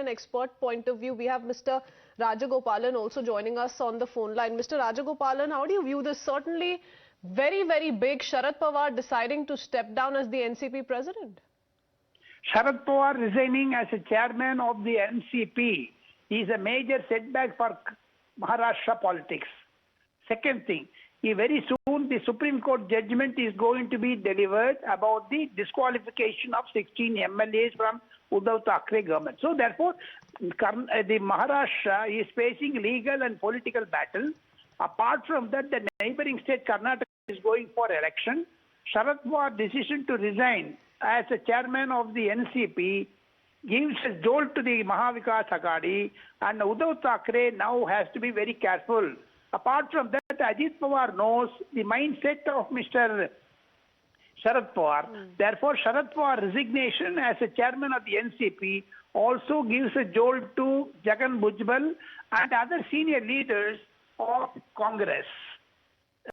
an expert point of view. We have Mr. Rajagopalan also joining us on the phone line. Mr. Rajagopalan, how do you view this? Certainly very, very big. Sharad Pawar deciding to step down as the NCP president. Sharad Pawar resigning as a chairman of the NCP is a major setback for Maharashtra politics. Second thing, very soon the Supreme Court judgment is going to be delivered about the disqualification of 16 MLAs from Uddhav Thackeray government. So therefore, the Maharashtra is facing legal and political battle. Apart from that, the neighboring state Karnataka is going for election. Sharad Pawar's decision to resign as a chairman of the NCP gives a jolt to the Maha and Uddhav Thackeray now has to be very careful. Apart from that, Ajit Pawar knows the mindset of Mr. Sharad Pawar. Therefore, Sharad Pawar resignation as a chairman of the NCP also gives a jolt to Jagan Bhujbal and other senior leaders of Congress,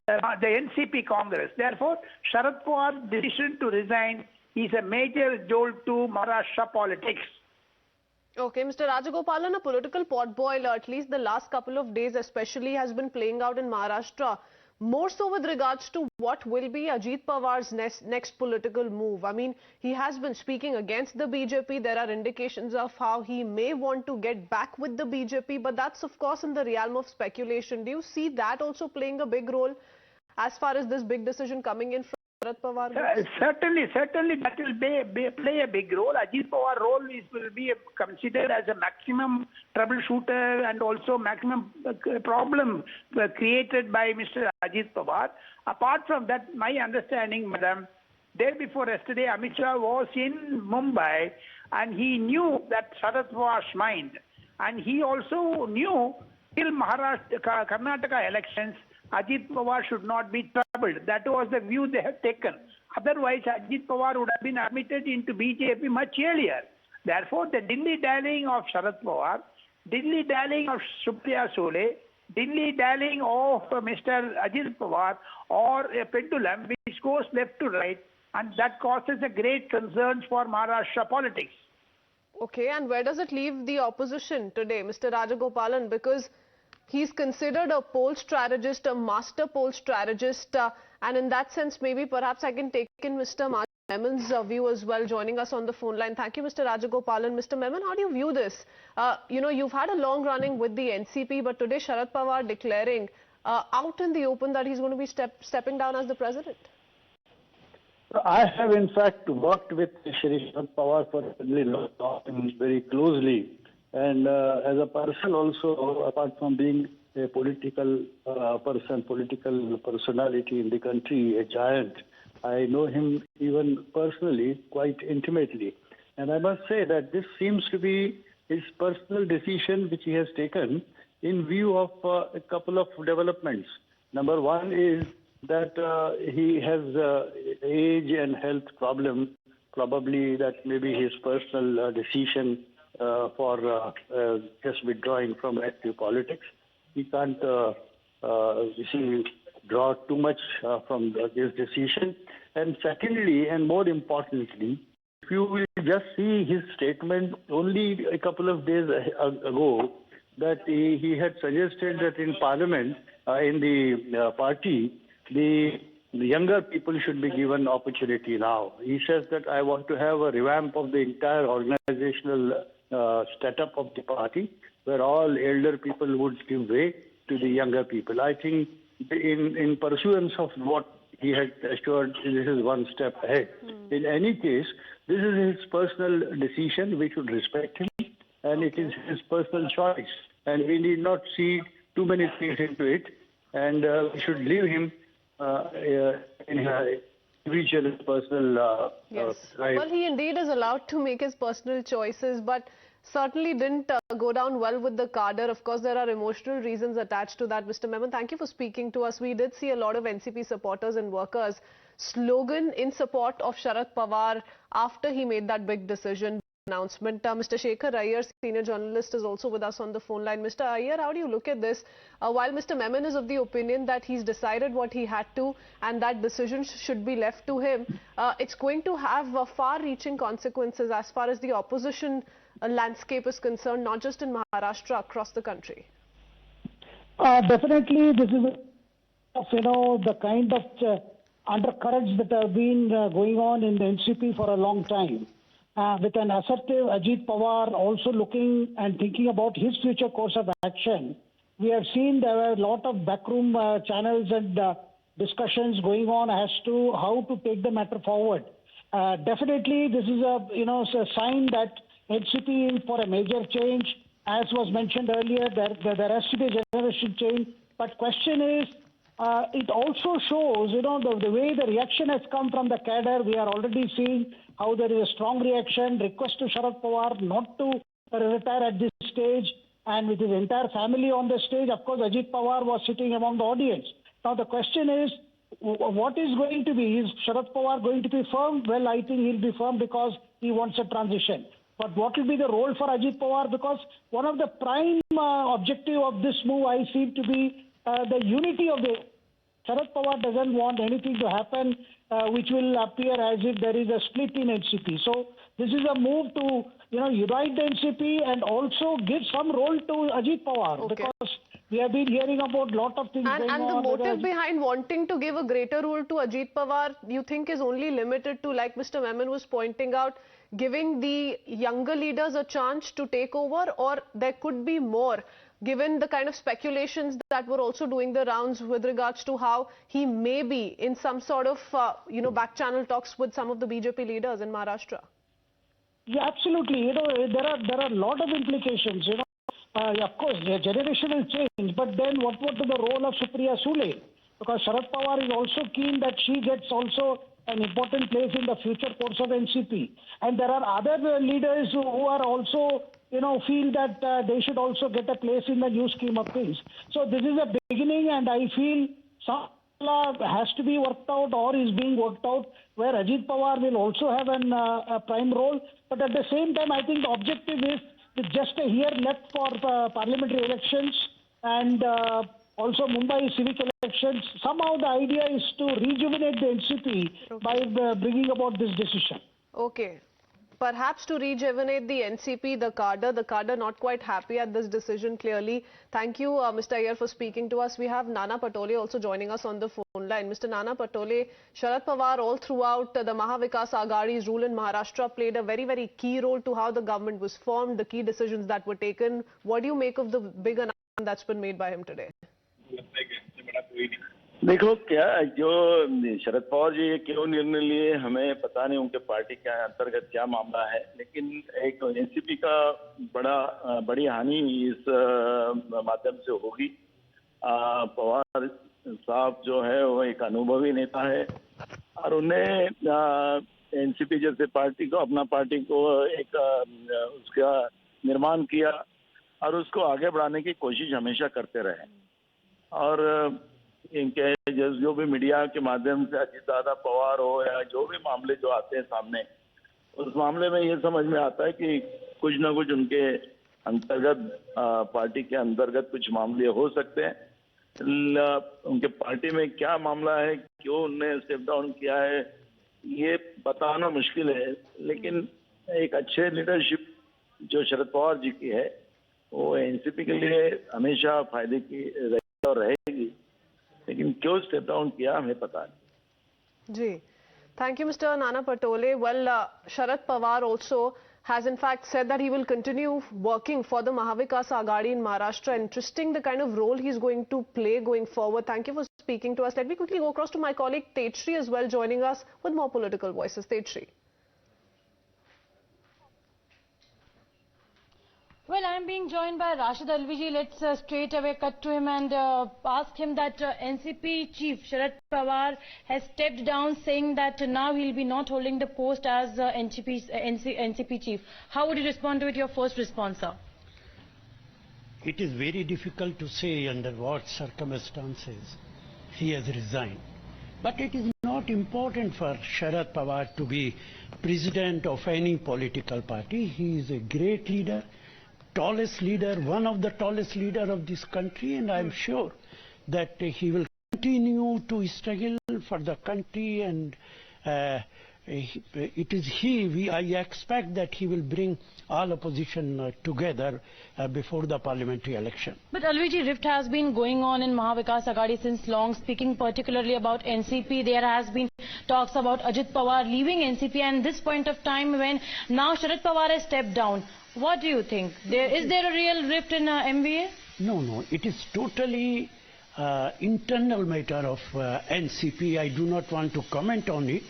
the NCP Congress. Therefore, Sharad Pawar's decision to resign is a major jolt to Maharashtra politics. Okay, Mr. Rajagopalan, a political potboiler, at least the last couple of days especially, has been playing out in Maharashtra. More so with regards to what will be Ajit Pawar's next political move. I mean, he has been speaking against the BJP. There are indications of how he may want to get back with the BJP, but that's of course in the realm of speculation. Do you see that also playing a big role as far as this big decision coming in from Sharad Pawar? Certainly that will play a big role. Ajit Pawar's role will be considered as a maximum troubleshooter and also maximum problem created by Mr. Ajit Pawar. Apart from that, my understanding, madam, day before yesterday, Amit Shah was in Mumbai and he knew that Sharad Pawar's mind. And he also knew till Karnataka elections, Ajit Pawar should not be troubled. That was the view they have taken. Otherwise, Ajit Pawar would have been admitted into BJP much earlier. Therefore, the dilly-dallying of Sharad Pawar, dilly-dallying of Supriya Sule, dilly-dallying of Mr. Ajit Pawar, or a pendulum which goes left to right, and that causes a great concern for Maharashtra politics. Okay, and where does it leave the opposition today, Mr. Rajagopalan? Because he's considered a poll strategist, a master poll strategist, and in that sense, maybe perhaps I can take in Mr. Memon's view as well, joining us on the phone line. Thank you, Mr. Rajagopalan. Mr. Memon, how do you view this? You've had a long running with the NCP, but today Sharad Pawar declaring out in the open that he's going to be stepping down as the president. I have in fact worked with Shri Sharad Pawar for a really long time, very closely. And as a person also, apart from being a political political personality in the country, a giant, I know him even personally quite intimately. And I must say that this seems to be his personal decision which he has taken in view of a couple of developments. Number one is that he has age and health problem, probably that may be his personal decision for just withdrawing from active politics. He can't draw too much from his decision. And secondly, and more importantly, if you will just see his statement only a couple of days ago, that he had suggested that in Parliament, in the party, the younger people should be given opportunity now. He says that I want to have a revamp of the entire organizational setup of the party, where all elder people would give way to the younger people. I think in pursuance of what he had assured, this is one step ahead. In any case, this is his personal decision. We should respect him, and it is his personal choice. And we need not see too many things into it, and we should leave him in his individual personal yes. right. Well, he indeed is allowed to make his personal choices, but certainly didn't go down well with the cadre. Of course, there are emotional reasons attached to that. Mr. Memon, thank you for speaking to us. We did see a lot of NCP supporters and workers slogan in support of Sharad Pawar after he made that big decision announcement. Mr. Shekhar Iyer, senior journalist, is also with us on the phone line. Mr. Iyer, how do you look at this? While Mr. Memon is of the opinion that he's decided what he had to and that decision should be left to him, it's going to have far-reaching consequences as far as the opposition landscape is concerned, not just in Maharashtra, across the country? Definitely, this is the kind of undercurrents that have been going on in the NCP for a long time. With an assertive Ajit Pawar also looking and thinking about his future course of action, we have seen there were a lot of backroom channels and discussions going on as to how to take the matter forward. Definitely, this is a sign that NCP is for a major change. As was mentioned earlier, there has to be a generation change. But question is, it also shows, the way the reaction has come from the cadre. We are already seeing how there is a strong reaction, request to Sharad Pawar not to retire at this stage, and with his entire family on the stage. Of course, Ajit Pawar was sitting among the audience. Now the question is, what is going to be? Is Sharad Pawar going to be firm? Well, I think he'll be firm because he wants a transition. But what will be the role for Ajit Pawar? Because one of the prime objective of this move, I seem to be the unity of the... Sharad Pawar doesn't want anything to happen which will appear as if there is a split in NCP. So this is a move to, unite the NCP and also give some role to Ajit Pawar. Okay. Because we have been hearing about a lot of things going on. And the motive behind wanting to give a greater role to Ajit Pawar, you think is only limited to, like Mr. Memon was pointing out, giving the younger leaders a chance to take over, or there could be more, given the kind of speculations that were also doing the rounds with regards to how he may be in some sort of, back channel talks with some of the BJP leaders in Maharashtra? Yeah, absolutely. There are a lot of implications. Of course, the generational change, but then what was the role of Supriya Sule? Because Sharad Pawar is also keen that she gets also an important place in the future course of NCP. And there are other leaders who are also, feel that they should also get a place in the new scheme of things. So this is a beginning, and I feel some has to be worked out or is being worked out, where Ajit Pawar will also have a prime role. But at the same time, I think the objective is, with just a year left for parliamentary elections and also Mumbai civic elections, somehow the idea is to rejuvenate the NCP by bringing about this decision. Okay. Perhaps to rejuvenate the NCP, the cadre not quite happy at this decision, clearly. Thank you, Mr. Iyer, for speaking to us. We have Nana Patole also joining us on the phone line. Mr. Nana Patole, Sharad Pawar all throughout the Maha Agadi's rule in Maharashtra played a very, very key role to how the government was formed, the key decisions that were taken. What do you make of the big announcement that's been made by him today? देखो, क्या जो शरद पवार जी ये क्यों निर्णय लिए हमें पता नहीं, उनके पार्टी के अंतर्गत क्या मामला है, लेकिन एक एनसीपी का बड़ी हानि इस माध्यम से होगी। पवार साहब जो है वो एक अनुभवी नेता है और उन्हें एनसीपी जैसे पार्टी को, अपना पार्टी को एक उसका निर्माण किया और उसको आगे बढ़ाने की कोशिश हमेशा करते रहे। और इनके जो भी मीडिया के माध्यम से अजीत दादा पवार हो या जो भी मामले जो आते हैं सामने, उस मामले में ये समझ में आता है कि कुछ ना कुछ उनके अंतर्गत, पार्टी के अंतर्गत कुछ मामले हो सकते हैं। उनके पार्टी में क्या मामला है, क्यों उन्होंने स्टेप डाउन किया है, ये बताना मुश्किल है। लेकिन एक अच्छे लीडरशिप जो शरद पवार जी की है वो एनसीपी के लिए हमेशा फायदे की रही और रहेगी, लेकिन क्यों स्टेप डाउन किया हमें पता नहीं। जी, thank you, Mr. Nana Patole. Well, Sharad Pawar also has in fact said that he will continue working for the Maha Agadi in Maharashtra. Interesting the kind of role he's going to play going forward. Thank you for speaking to us. Let me quickly go across to my colleague Tejshri as well, joining us with more political voices. Tejshri. Well, I am being joined by Rashid Alviji. Let's straight away cut to him and ask him that NCP chief Sharad Pawar has stepped down, saying that now he'll be not holding the post as NCP chief. How would you respond to it? Your first response, sir. It is very difficult to say under what circumstances he has resigned. But it is not important for Sharad Pawar to be president of any political party. He is a great leader, tallest leader, one of the tallest leader of this country, and I am sure that he will continue to struggle for the country and I expect that he will bring all opposition together before the parliamentary election. But Alviji, rift has been going on in Maha Vikas Aghadi since long. Speaking particularly about NCP, there has been talks about Ajit Pawar leaving NCP, and this point of time when now Sharad Pawar has stepped down. What do you think? Is there a real rift in MVA? No, it is totally internal matter of NCP. I do not want to comment on it.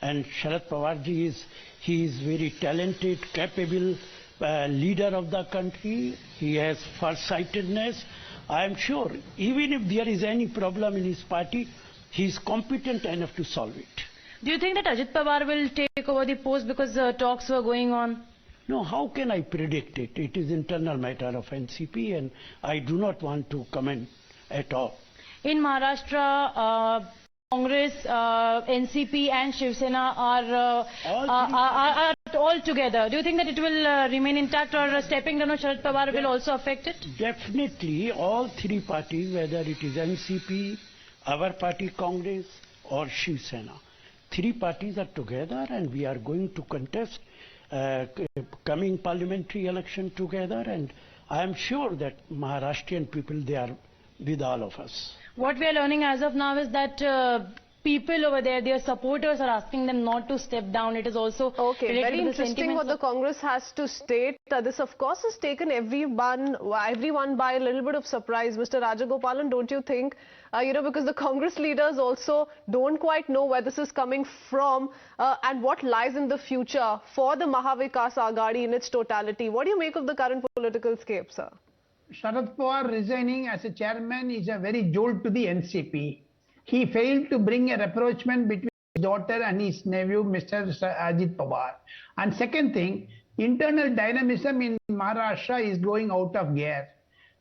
And Sharad Pawarji is very talented, capable leader of the country. He has farsightedness. I am sure even if there is any problem in his party, he is competent enough to solve it. Do you think that Ajit Pawar will take over the post because talks were going on? No, how can I predict it? It is internal matter of NCP and I do not want to comment at all. In Maharashtra, Congress, NCP and Shiv Sena are all together. Do you think that it will remain intact, or stepping down of Sharad Pawar will also affect it? Definitely all three parties, whether it is NCP, our party Congress or Shiv Sena, three parties are together and we are going to contest coming parliamentary election together, and I am sure that Maharashtrian people, they are with all of us. What we are learning as of now is that people over there, their supporters are asking them not to step down. It is also very interesting what the Congress has to state. This of course has taken everyone by a little bit of surprise. Mr. Rajagopalan, don't you think? Because the Congress leaders also don't quite know where this is coming from and what lies in the future for the Maha Vikas Aghadi in its totality. What do you make of the current political scape, sir? Sharad Pawar resigning as a chairman is a very jolt to the NCP. He failed to bring a rapprochement between his daughter and his nephew, Mr. Ajit Pawar. And second thing, internal dynamism in Maharashtra is going out of gear.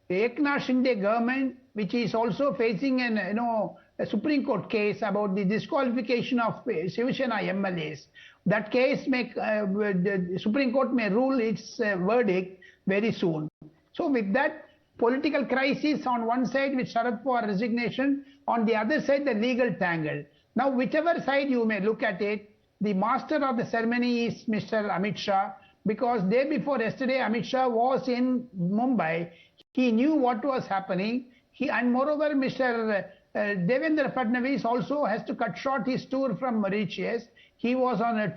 The Eknath Shinde government, which is also facing a Supreme Court case about the disqualification of Shiv Sena MLAs, that case the Supreme Court may rule its verdict very soon. So with that political crisis on one side with Sharad Pawar resignation, on the other side the legal tangle. Now whichever side you may look at it, the master of the ceremony is Mr. Amit Shah, because day before yesterday Amit Shah was in Mumbai. He knew what was happening. And moreover, Mr. Devendra Fadnavis also has to cut short his tour from Mauritius. He was on a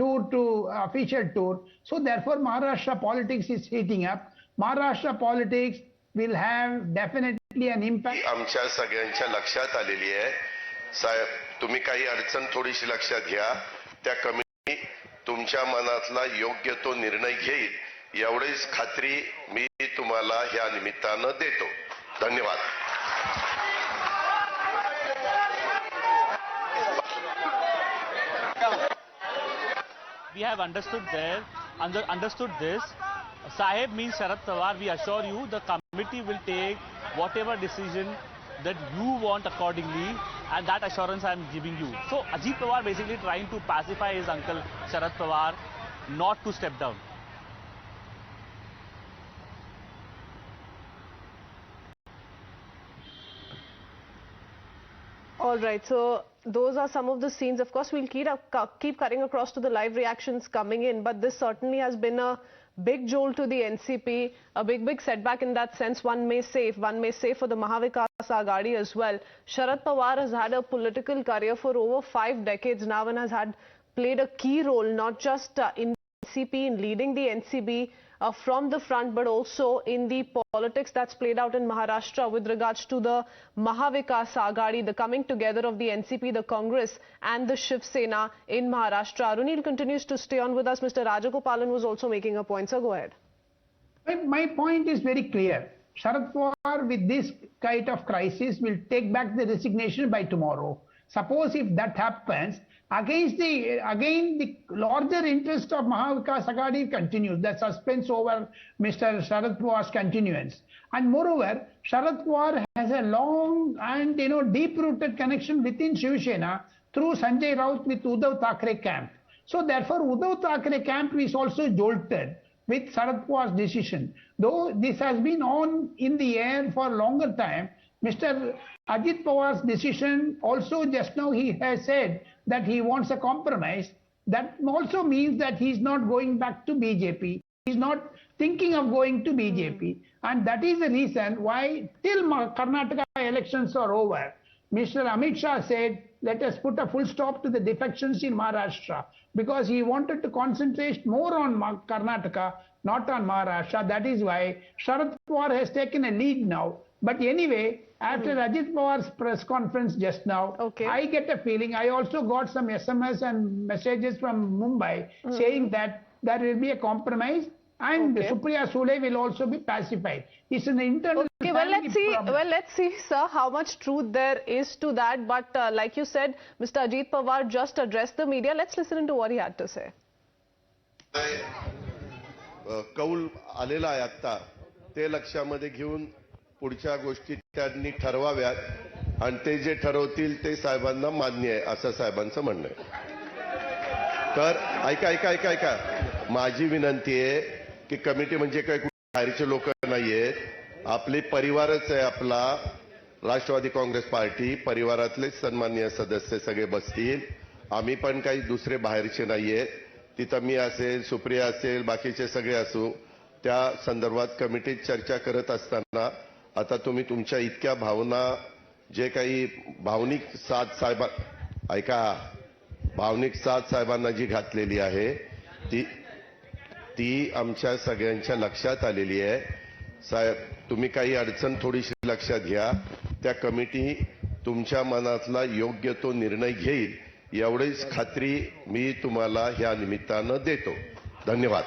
official tour. So therefore Maharashtra politics is heating up. Maharashtra politics will have definitely an impact. आमच्या सगळ्यांच्या लक्षात आलेली आहे. साहेब, तुम्ही काही अडचण थोडीशी लक्षात घ्या. त्या कमिटी तुमच्या मनातला योग्य तो निर्णय घेईल एवढीच खात्री मी तुम्हाला ह्या निमित्तानं देतो. धन्यवाद. We have understood this. Sahib means Sharad Pawar. We assure you the committee will take whatever decision that you want accordingly, and that assurance I am giving you. So Ajit Pawar basically trying to pacify his uncle Sharad Pawar not to step down. All right, so those are some of the scenes. Of course, we'll keep cutting across to the live reactions coming in, but this certainly has been a big jolt to the NCP, a big setback in that sense, one may say for the Maha Vikas Aghadi as well. Sharad Pawar has had a political career for over 5 decades now and has played a key role, not just in NCP, in leading the NCP from the front, but also in the politics that's played out in Maharashtra with regards to the Maha Vikas Aghadi, the coming together of the NCP, the Congress and the Shiv Sena in Maharashtra. Arunil continues to stay on with us. Mr. Rajagopalan was also making a point. Sir, go ahead. My point is very clear. Sharad Pawar with this kind of crisis will take back the resignation by tomorrow. Suppose if that happens, again the larger interest of Maha Vikas Aghadi continues. The suspense over Mr. Sharad Pawar's continuance. And moreover, Sharad Pawar has a long and deep-rooted connection within Shiv Sena through Sanjay Raut with Uddhav Thackeray camp. So therefore, Uddhav Thackeray camp is also jolted with Sharad Pawar's decision. Though this has been on in the air for a longer time, Mr. Ajit Pawar's decision also just now he has said that he wants a compromise. that also means that he's not going back to BJP. He's not thinking of going to BJP. And that is the reason why till Karnataka elections are over, Mr. Amit Shah said, let us put a full stop to the defections in Maharashtra, because he wanted to concentrate more on Karnataka, not on Maharashtra. That is why Sharad Pawar has taken a lead now. But anyway, after Ajit Pawar's press conference just now, I get a feeling, I also got some SMS and messages from Mumbai saying that there will be a compromise and Supriya Sule will also be pacified. It's an internal well, let's see, sir, how much truth there is to that. But like you said, Mr. Ajit Pawar just addressed the media. Let's listen to what he had to say. Kaul आलेला आहे आता, ते लक्षामध्ये घेऊन पुढच्या गोष्टी त्यांनी ठरवाव्यात आणि ते जे ठरवतील ते साहेबांना मान्य आहे असं साहेबांचं म्हणणं आहे. तर ऐका, माझी विनंती आहे की कमिटी म्हणजे काही बाहेरचे लोक नाहीयेत, आपली परिवारच आहे. आपला राष्ट्रवादी काँग्रेस पार्टी परिवारातले सन्माननीय सदस्य सगळे बसतील. आम्ही पण काही दुसरे बाहेरचे नाहीयेत. तिथं मी असेल, सुप्रिया असेल, बाकीचे सगळे असू, त्या संदर्भात कमिटीत चर्चा करत असताना आता तुम्ही तुमच्या इतक्या भावना, जे काही भावनिक साथ साहेबां, ऐका, भावनिक साथ साहेबांना जी घातलेली आहे ती आमच्या सगळ्यांच्या लक्षात आलेली आहे. साहेब, तुम्ही काही अडचण थोडीशी लक्षात घ्या. त्या कमिटी तुमच्या मनातला योग्य तो निर्णय घेईल एवढीच खात्री मी तुम्हाला ह्या निमित्तानं देतो. धन्यवाद.